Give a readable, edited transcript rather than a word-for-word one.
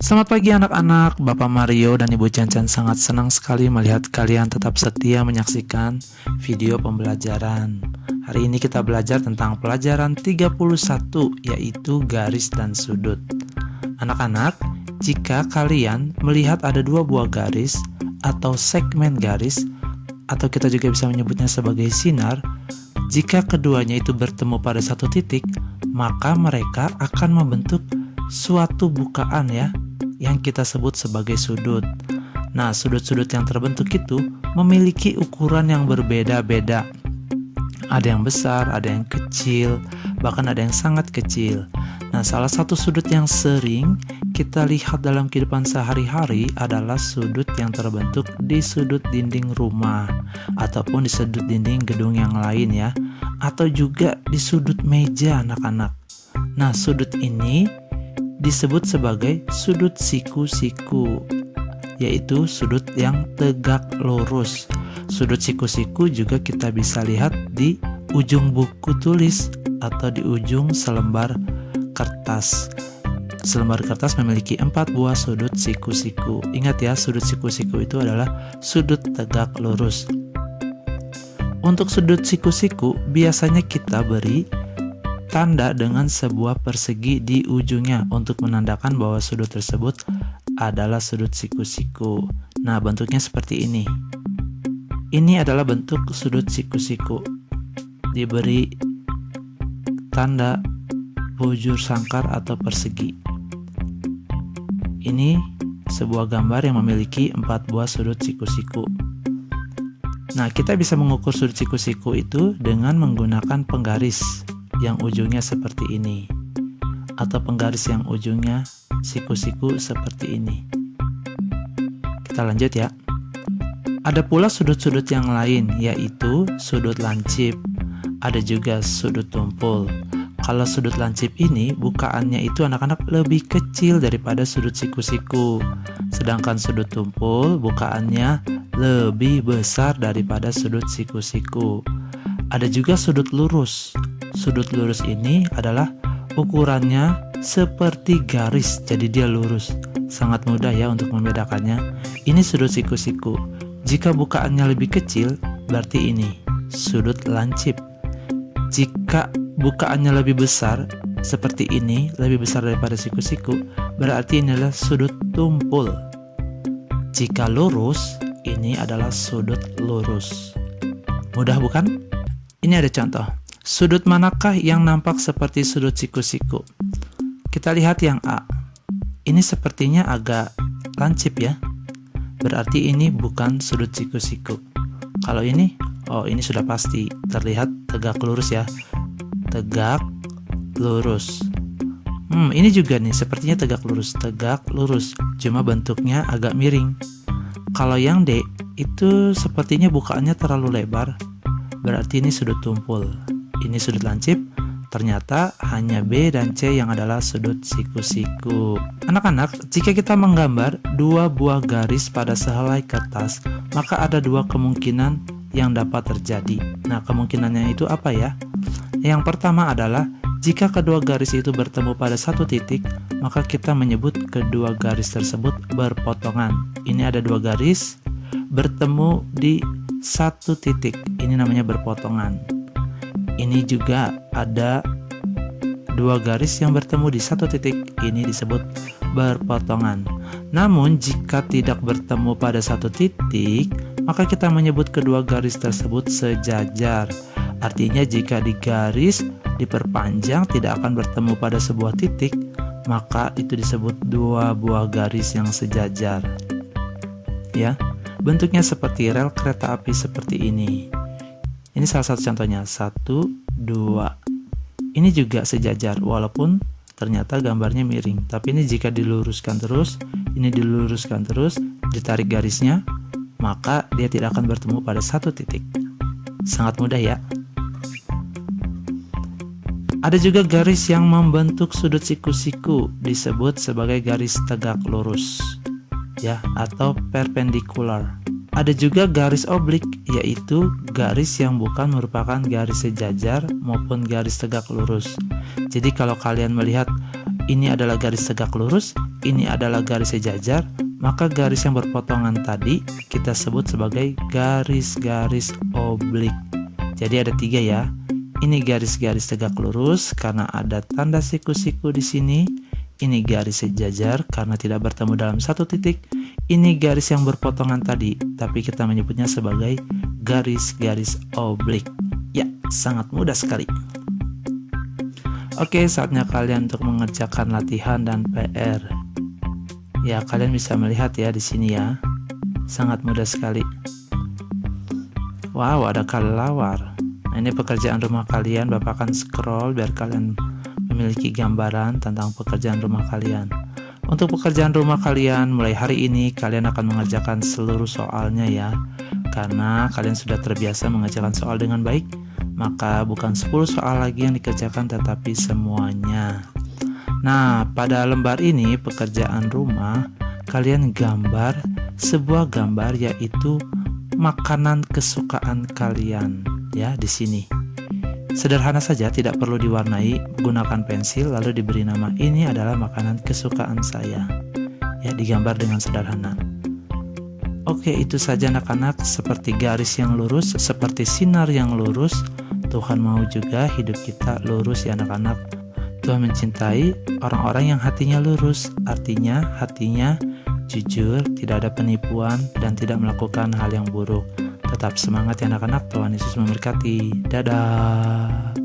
Selamat pagi anak-anak, Bapak Mario dan Ibu Cancan sangat senang sekali melihat kalian tetap setia menyaksikan video pembelajaran. Hari ini kita belajar tentang pelajaran 31, yaitu garis dan sudut. Anak-anak, jika kalian melihat ada dua buah garis atau segmen garis, atau kita juga bisa menyebutnya sebagai sinar, jika keduanya itu bertemu pada satu titik, maka mereka akan membentuk suatu bukaan yang kita sebut sebagai sudut. Nah, sudut-sudut yang terbentuk itu memiliki ukuran yang berbeda-beda. Ada yang besar, ada yang kecil, bahkan ada yang sangat kecil. Nah, salah satu sudut yang sering kita lihat dalam kehidupan sehari-hari adalah sudut yang terbentuk di sudut dinding rumah ataupun di sudut dinding gedung yang lain atau juga di sudut meja anak-anak. Nah, sudut ini disebut sebagai sudut siku-siku, yaitu sudut yang tegak lurus. Sudut siku-siku juga kita bisa lihat di ujung buku tulis atau di ujung selembar kertas. Selembar kertas memiliki 4 buah sudut siku-siku. Ingat ya, sudut siku-siku itu adalah sudut tegak lurus. Untuk sudut siku-siku biasanya kita beri tanda dengan sebuah persegi di ujungnya untuk menandakan bahwa sudut tersebut adalah sudut siku-siku. Nah, bentuknya seperti ini. Ini adalah bentuk sudut siku-siku. Diberi tanda bujur sangkar atau persegi. Ini sebuah gambar yang memiliki 4 buah sudut siku-siku. Nah, kita bisa mengukur sudut siku-siku itu dengan menggunakan penggaris yang ujungnya seperti ini, atau penggaris yang ujungnya siku-siku seperti ini. Kita lanjut ya. Ada pula sudut-sudut yang lain, yaitu sudut lancip. Ada juga sudut tumpul. Kalau sudut lancip ini bukaannya itu anak-anak lebih kecil daripada sudut siku-siku. Sedangkan sudut tumpul bukaannya lebih besar daripada sudut siku-siku. Ada juga sudut lurus. Sudut lurus ini adalah ukurannya seperti garis, jadi dia lurus. Sangat mudah ya untuk membedakannya. Ini sudut siku-siku. Jika bukaannya lebih kecil, berarti ini sudut lancip. Jika bukaannya lebih besar, seperti ini, lebih besar daripada siku-siku, berarti ini adalah sudut tumpul. Jika lurus, ini adalah sudut lurus. Mudah bukan? Ini ada contoh. Sudut manakah yang nampak seperti sudut siku-siku? Kita lihat yang A. Ini sepertinya agak lancip ya. Berarti ini bukan sudut siku-siku. Kalau ini, ini sudah pasti terlihat tegak lurus ya. Tegak lurus. Ini juga nih sepertinya tegak lurus. Cuma bentuknya agak miring. Kalau yang D, itu sepertinya bukaannya terlalu lebar. Berarti ini sudut tumpul. Ini sudut lancip, ternyata hanya B dan C yang adalah sudut siku-siku. Anak-anak, jika kita menggambar dua buah garis pada sehelai kertas, maka ada dua kemungkinan yang dapat terjadi. Nah, kemungkinannya itu apa ya? Yang pertama adalah, jika kedua garis itu bertemu pada satu titik, maka kita menyebut kedua garis tersebut berpotongan. Ini ada dua garis, bertemu di satu titik. Ini namanya berpotongan. Ini juga ada dua garis yang bertemu di satu titik. Ini disebut berpotongan. Namun jika tidak bertemu pada satu titik, maka kita menyebut kedua garis tersebut sejajar. Artinya jika di garis diperpanjang tidak akan bertemu pada sebuah titik, maka itu disebut dua buah garis yang sejajar. Ya, bentuknya seperti rel kereta api seperti ini. Ini salah satu contohnya, 1, 2. Ini juga sejajar, walaupun ternyata gambarnya miring. Tapi ini jika diluruskan terus, ini diluruskan terus, ditarik garisnya, maka dia tidak akan bertemu pada satu titik. Sangat mudah ya. Ada juga garis yang membentuk sudut siku-siku, disebut sebagai garis tegak lurus, ya, atau perpendicular. Ada juga garis oblik, yaitu garis yang bukan merupakan garis sejajar maupun garis tegak lurus. Jadi kalau kalian melihat ini adalah garis tegak lurus, ini adalah garis sejajar, maka garis yang berpotongan tadi kita sebut sebagai garis-garis oblik. Jadi ada 3 ya. Ini garis-garis tegak lurus karena ada tanda siku-siku di sini. Ini garis sejajar karena tidak bertemu dalam satu titik. Ini garis yang berpotongan tadi, tapi kita menyebutnya sebagai garis-garis oblik. Ya, sangat mudah sekali. Oke, saatnya kalian untuk mengerjakan latihan dan PR. Ya, kalian bisa melihat ya di sini ya. Sangat mudah sekali. Wow, ada kelelawar. Nah, ini pekerjaan rumah kalian. Bapak akan scroll biar kalian memiliki gambaran tentang pekerjaan rumah kalian. Untuk pekerjaan rumah kalian, mulai hari ini kalian akan mengerjakan seluruh soalnya ya. Karena kalian sudah terbiasa mengerjakan soal dengan baik, maka bukan 10 soal lagi yang dikerjakan tetapi semuanya. Nah, pada lembar ini pekerjaan rumah, kalian gambar sebuah gambar yaitu makanan kesukaan kalian ya di sini. Sederhana saja, tidak perlu diwarnai, gunakan pensil lalu diberi nama ini adalah makanan kesukaan saya. Ya, digambar dengan sederhana. Oke, itu saja anak-anak, seperti garis yang lurus, seperti sinar yang lurus. Tuhan mau juga hidup kita lurus ya anak-anak. Tuhan mencintai orang-orang yang hatinya lurus, artinya hatinya jujur, tidak ada penipuan dan tidak melakukan hal yang buruk. Tetap semangat ya anak-anak, Tuhan Yesus memberkati. Dadah.